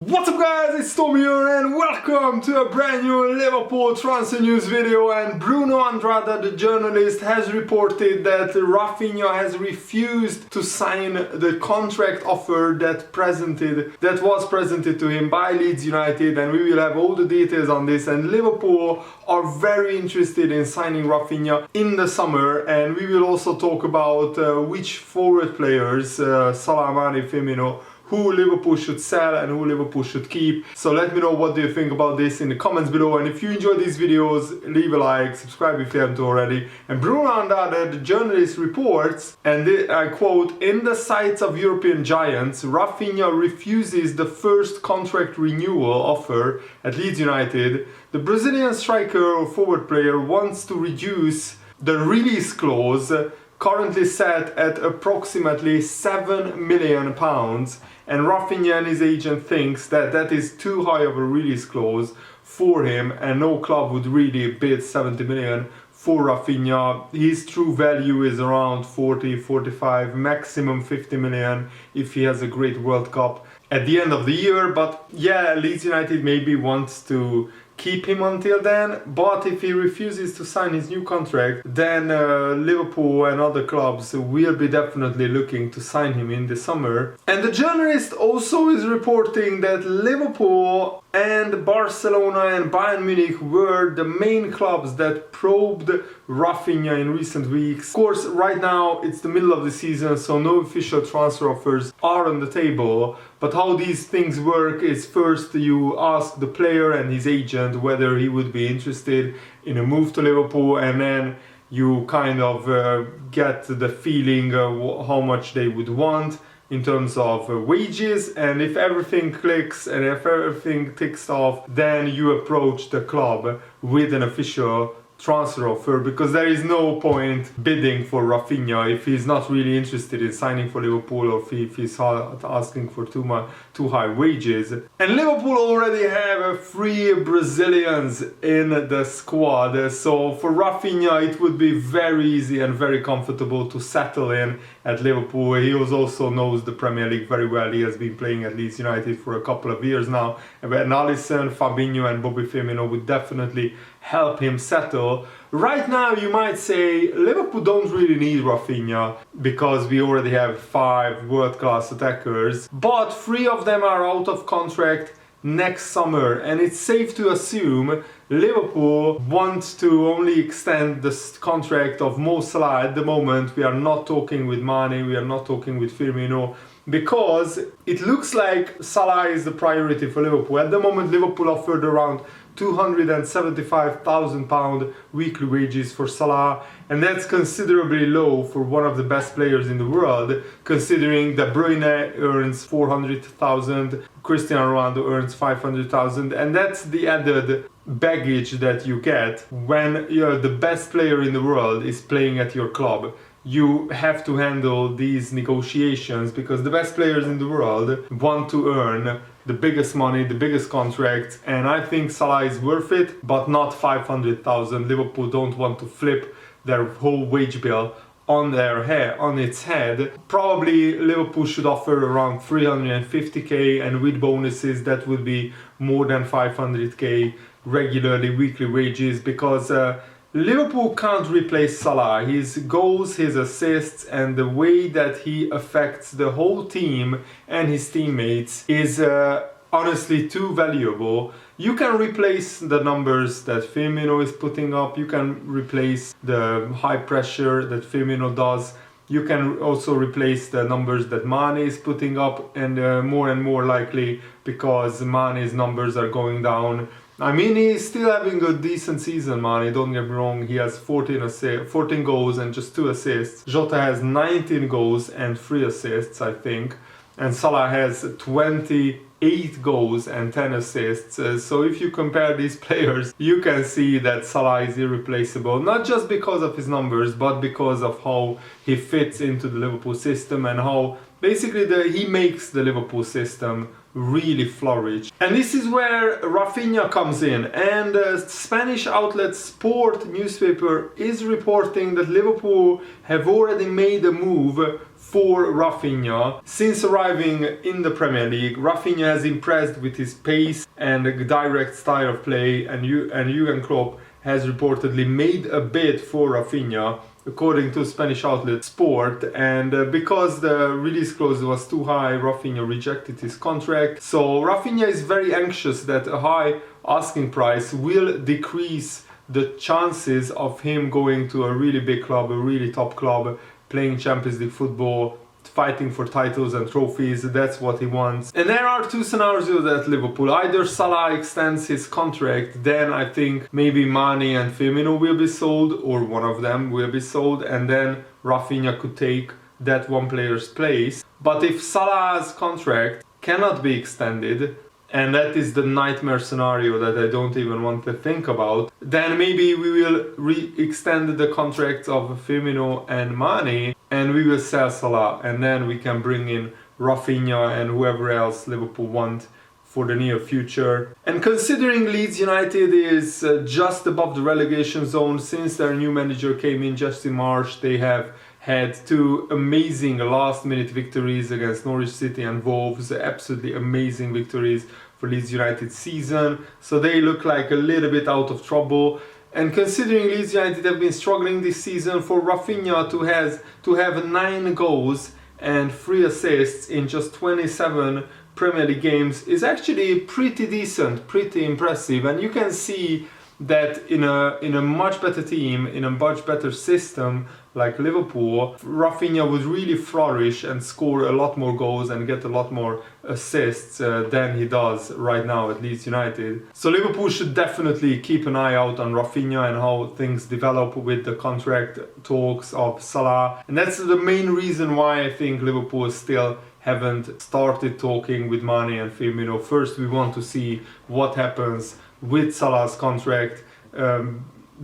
What's up guys, it's Tom here and welcome to a brand new Liverpool transfer news video. And Bruno Andrade, the journalist, has reported that Raphinha has refused to sign the contract offer that was presented to him by Leeds United, and we will have all the details on this. And Liverpool are very interested in signing Raphinha in the summer, and we will also talk about which forward players, Salah, Mane, Firmino, who Liverpool should sell and who Liverpool should keep. So let me know what do you think about this in the comments below, and if you enjoy these videos, leave a like, subscribe if you haven't already. And Bruno Andrade, the journalist, reports, and I quote, "In the sights of European giants, Raphinha refuses the first contract renewal offer at Leeds United. The Brazilian striker or forward player wants to reduce the release clause, currently set at approximately £7 million, and Raphinha and his agent thinks that that is too high of a release clause for him, and no club would really bid 70 million for Raphinha. His true value is around 40, 45, maximum 50 million if he has a great World Cup at the end of the year. But yeah, Leeds United maybe wants to keep him until then, but if he refuses to sign his new contract, then Liverpool and other clubs will be definitely looking to sign him in the summer." And the journalist also is reporting that Liverpool and Barcelona and Bayern Munich were the main clubs that probed Raphinha in recent weeks. Of course, right now it's the middle of the season, so no official transfer offers are on the table. But how these things work is, first you ask the player and his agent whether he would be interested in a move to Liverpool, and then you kind of get the feeling how much they would want in terms of wages, and if everything clicks and if everything ticks off, then you approach the club with an official transfer offer, because there is no point bidding for Raphinha if he's not really interested in signing for Liverpool, or if he's asking for too high wages. And Liverpool already have 3 Brazilians in the squad, so for Raphinha it would be very easy and very comfortable to settle in at Liverpool. He also knows the Premier League very well. He has been playing at Leeds United for a couple of years now, and Alisson, Fabinho and Bobby Firmino would definitely help him settle. Right now you might say Liverpool don't really need Raphinha because we already have 5 world-class attackers, but 3 of them are out of contract next summer, and it's safe to assume Liverpool wants to only extend the contract of Mo Salah. At the moment we are not talking with Mane, we are not talking with Firmino, because it looks like Salah is the priority for Liverpool. At the moment Liverpool offered around £275,000 weekly wages for Salah, and that's considerably low for one of the best players in the world, considering De Bruyne earns 400,000, Cristiano Ronaldo earns 500,000, and that's the added baggage that you get when you're the best player in the world is playing at your club. You have to handle these negotiations because the best players in the world want to earn the biggest money, the biggest contracts, and I think Salah is worth it, but not 500,000. Liverpool don't want to flip their whole wage bill on its head. Probably Liverpool should offer around 350k, and with bonuses that would be more than 500k regularly weekly wages, because Liverpool can't replace Salah. His goals, his assists, and the way that he affects the whole team and his teammates is honestly too valuable. You can replace the numbers that Firmino is putting up, you can replace the high pressure that Firmino does, you can also replace the numbers that Mane is putting up, and more likely because Mane's numbers are going down. I mean, he's still having a decent season, Mane, don't get me wrong. He has 14 goals and just 2 assists. Jota has 19 goals and 3 assists, I think. And Salah has 28 goals and 10 assists. So if you compare these players, you can see that Salah is irreplaceable. Not just because of his numbers, but because of how he fits into the Liverpool system and how Basically, he makes the Liverpool system really flourish. And this is where Raphinha comes in. And Spanish outlet Sport newspaper is reporting that Liverpool have already made a move for Raphinha. Since arriving in the Premier League, Raphinha has impressed with his pace and direct style of play, and Jurgen Klopp has reportedly made a bid for Raphinha, according to Spanish outlet Sport, and because the release clause was too high, Raphinha rejected his contract. So Raphinha is very anxious that a high asking price will decrease the chances of him going to a really big club, a really top club, playing Champions League football, fighting for titles and trophies. That's what he wants. And there are two scenarios at Liverpool. Either Salah extends his contract, then I think maybe Mane and Firmino will be sold, or one of them will be sold, and then Raphinha could take that one player's place. But if Salah's contract cannot be extended, and that is the nightmare scenario that I don't even want to think about, then maybe we will extend the contracts of Firmino and Mane, and we will sell Salah, and then we can bring in Raphinha and whoever else Liverpool want for the near future. And considering Leeds United is just above the relegation zone since their new manager came in just in March, they have had two amazing last-minute victories against Norwich City and Wolves, absolutely amazing victories for Leeds United's season. So they look like a little bit out of trouble. And considering Leeds United have been struggling this season, for Raphinha to have 9 goals and 3 assists in just 27 Premier League games is actually pretty decent, pretty impressive. And you can see that in a much better team, in a much better system like Liverpool, Raphinha would really flourish and score a lot more goals and get a lot more assists than he does right now at Leeds United. So Liverpool should definitely keep an eye out on Raphinha and how things develop with the contract talks of Salah. And that's the main reason why I think Liverpool still haven't started talking with Mane and Firmino. First, we want to see what happens with Salah's contract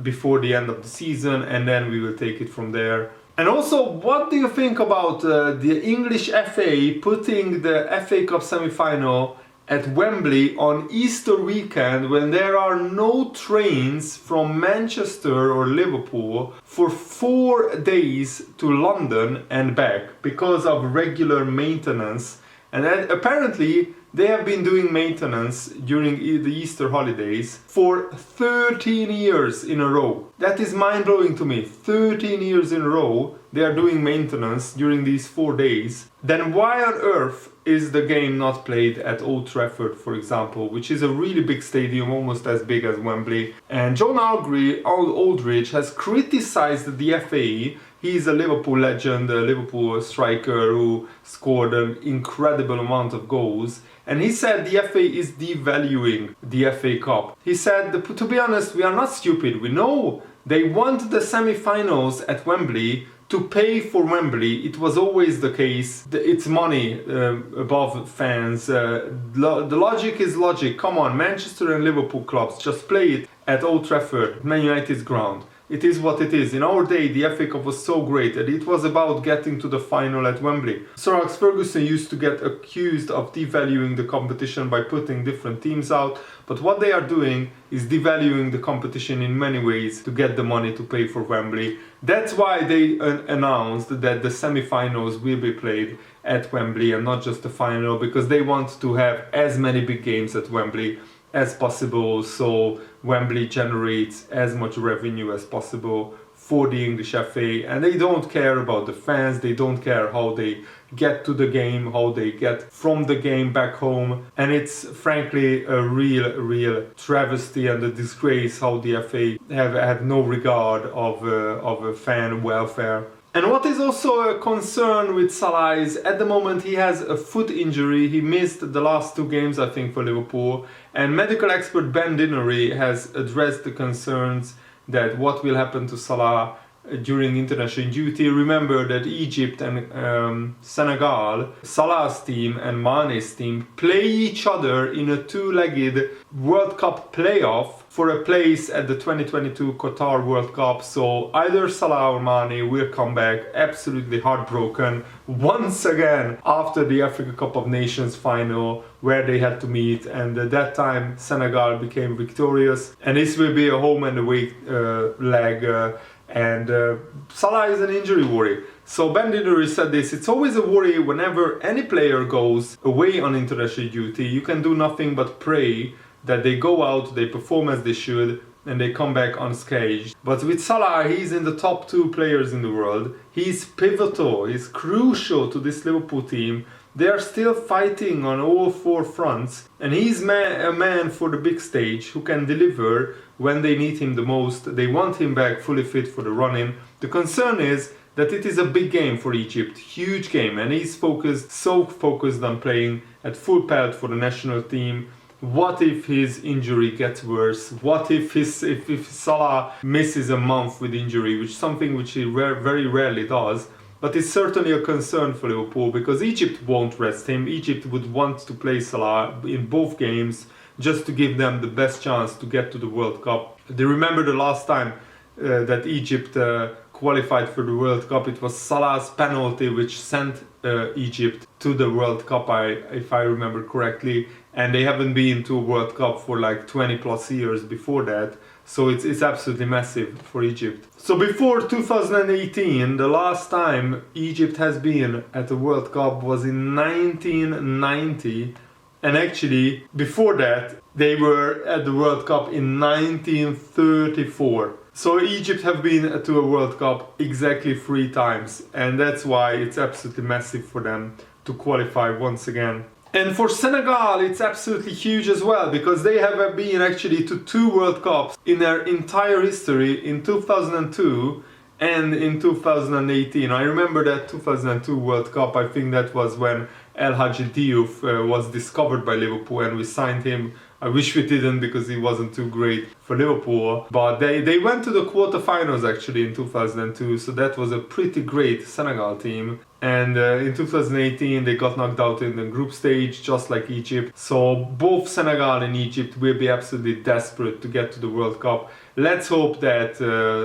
before the end of the season, and then we will take it from there. And also, what do you think about the English FA putting the FA Cup semi-final at Wembley on Easter weekend, when there are no trains from Manchester or Liverpool for 4 days to London and back because of regular maintenance? And then apparently they have been doing maintenance during the Easter holidays for 13 years in a row. That is mind-blowing to me. 13 years in a row they are doing maintenance during these 4 days. Then why on earth is the game not played at Old Trafford, for example, which is a really big stadium, almost as big as Wembley? And John Aldridge has criticized the FA. He's a Liverpool legend, a Liverpool striker who scored an incredible amount of goals. And he said the FA is devaluing the FA Cup. He said, to be honest, we are not stupid. We know they want the semi-finals at Wembley to pay for Wembley. It was always the case. It's money above fans. The logic is logic. Come on, Manchester and Liverpool clubs, just play it at Old Trafford, Man United's ground. It is what it is. In our day, the FA Cup was so great that it was about getting to the final at Wembley. Sir Alex Ferguson used to get accused of devaluing the competition by putting different teams out, but what they are doing is devaluing the competition in many ways to get the money to pay for Wembley. That's why they announced that the semi-finals will be played at Wembley and not just the final, because they want to have as many big games at Wembley as possible, so Wembley generates as much revenue as possible for the English FA. And they don't care about the fans, they don't care how they get to the game, how they get from the game back home. And it's frankly a real travesty and a disgrace how the FA have no regard of fan welfare. And what is also a concern with Salah is, at the moment he has a foot injury. He missed the last 2 games, I think, for Liverpool. And medical expert Ben Dinnery has addressed the concerns that what will happen to Salah during international duty. Remember that Egypt and Senegal, Salah's team and Mane's team, play each other in a two-legged World Cup playoff for a place at the 2022 Qatar World Cup. So either Salah or Mane will come back absolutely heartbroken once again after the Africa Cup of Nations final where they had to meet, and at that time Senegal became victorious, and this will be a home and away leg. Salah is an injury worry. So Ben Didery said this: it's always a worry whenever any player goes away on international duty. You can do nothing but pray that they go out, they perform as they should, and they come back unscathed. But with Salah, he's in the top 2 players in the world. He's pivotal, he's crucial to this Liverpool team. They are still fighting on all 4 fronts, and he's a man for the big stage who can deliver when they need him the most. They want him back fully fit for the run-in. The concern is that it is a big game for Egypt, huge game, and he's so focused on playing at full pelt for the national team. What if his injury gets worse? What if if Salah misses a month with injury, which is something which he very rarely does? But it's certainly a concern for Liverpool because Egypt won't rest him. Egypt would want to play Salah in both games just to give them the best chance to get to the World Cup. They remember the last time that Egypt qualified for the World Cup. It was Salah's penalty which sent Egypt to the World Cup, if I remember correctly, and they haven't been to a World Cup for like 20 plus years before that. So it's absolutely massive for Egypt. So before 2018, the last time Egypt has been at the World Cup was in 1990, and actually before that they were at the World Cup in 1934. So Egypt have been to a World Cup exactly 3 times, and that's why it's absolutely massive for them to qualify once again. And for Senegal, it's absolutely huge as well, because they have been actually to 2 World Cups in their entire history, in 2002 and in 2018. I remember that 2002 World Cup. I think that was when El Hadji Diouf was discovered by Liverpool and we signed him. I wish we didn't because he wasn't too great for Liverpool. But they went to the quarterfinals actually in 2002, so that was a pretty great Senegal team. And in 2018 they got knocked out in the group stage, just like Egypt. So both Senegal and Egypt will be absolutely desperate to get to the World Cup. Let's hope that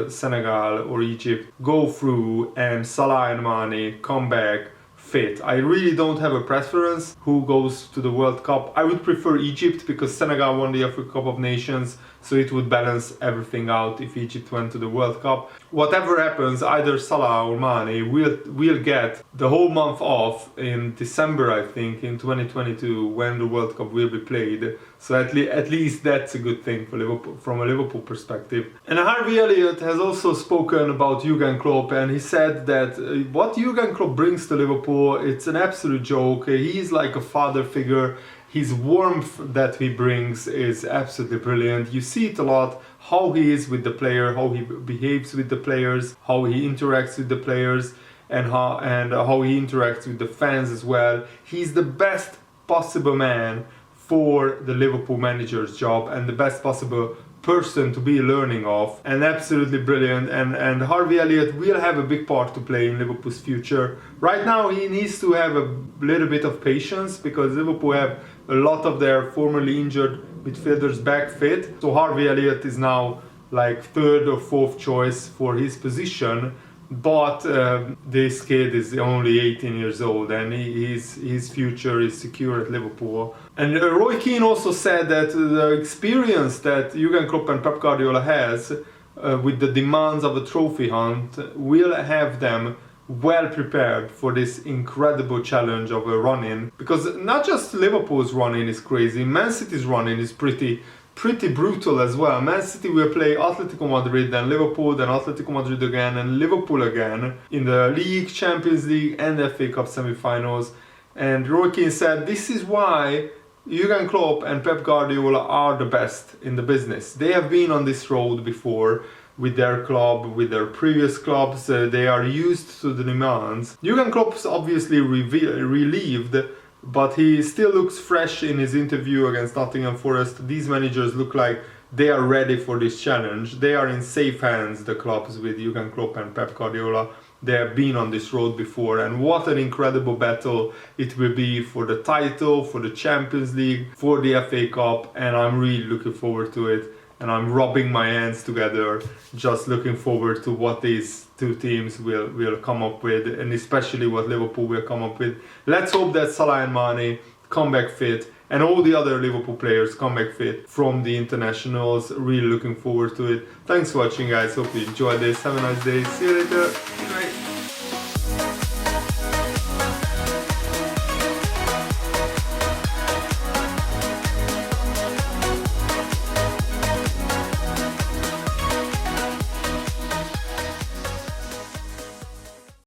Senegal or Egypt go through and Salah and Mane come back fit. I really don't have a preference who goes to the World Cup. I would prefer Egypt because Senegal won the Africa Cup of Nations, so it would balance everything out if Egypt went to the World Cup. Whatever happens, either Salah or Mane will get the whole month off in December, I think, in 2022, when the World Cup will be played. So at least that's a good thing for Liverpool, from a Liverpool perspective. And Harvey Elliott has also spoken about Jurgen Klopp, and he said that what Jurgen Klopp brings to Liverpool, it's an absolute joke. He's like a father figure. His warmth that he brings is absolutely brilliant. You see it a lot, how he is with the player, how he behaves with the players, how he interacts with the players, and how he interacts with the fans as well. He's the best possible man for the Liverpool manager's job and the best possible person to be learning of, and absolutely brilliant. And Harvey Elliott will have a big part to play in Liverpool's future. Right now he needs to have a little bit of patience because Liverpool have a lot of their formerly injured midfielders back fit. So Harvey Elliott is now like 3rd or 4th choice for his position. But this kid is only 18 years old and his future is secure at Liverpool. And Roy Keane also said that the experience that Jurgen Klopp and Pep Guardiola has with the demands of a trophy hunt will have them well prepared for this incredible challenge of a run-in. Because not just Liverpool's run-in is crazy, Man City's run-in is pretty brutal as well. Man City will play Atletico Madrid, then Liverpool, then Atletico Madrid again, and Liverpool again in the League, Champions League and FA Cup semi-finals. And Roy Keane said this is why Jurgen Klopp and Pep Guardiola are the best in the business. They have been on this road before with their club, with their previous clubs. They are used to the demands. Jurgen Klopp's obviously relieved, but he still looks fresh in his interview against Nottingham Forest. These managers look like they are ready for this challenge. They are in safe hands, the clubs with Jurgen Klopp and Pep Guardiola. They have been on this road before, and what an incredible battle it will be for the title, for the Champions League, for the FA Cup, and I'm really looking forward to it. And I'm rubbing my hands together, just looking forward to what these two teams will come up with, and especially what Liverpool will come up with. Let's hope that Salah and Mane come back fit, and all the other Liverpool players come back fit from the internationals. Really looking forward to it. Thanks for watching, guys. Hope you enjoyed this. Have a nice day. See you later. Bye.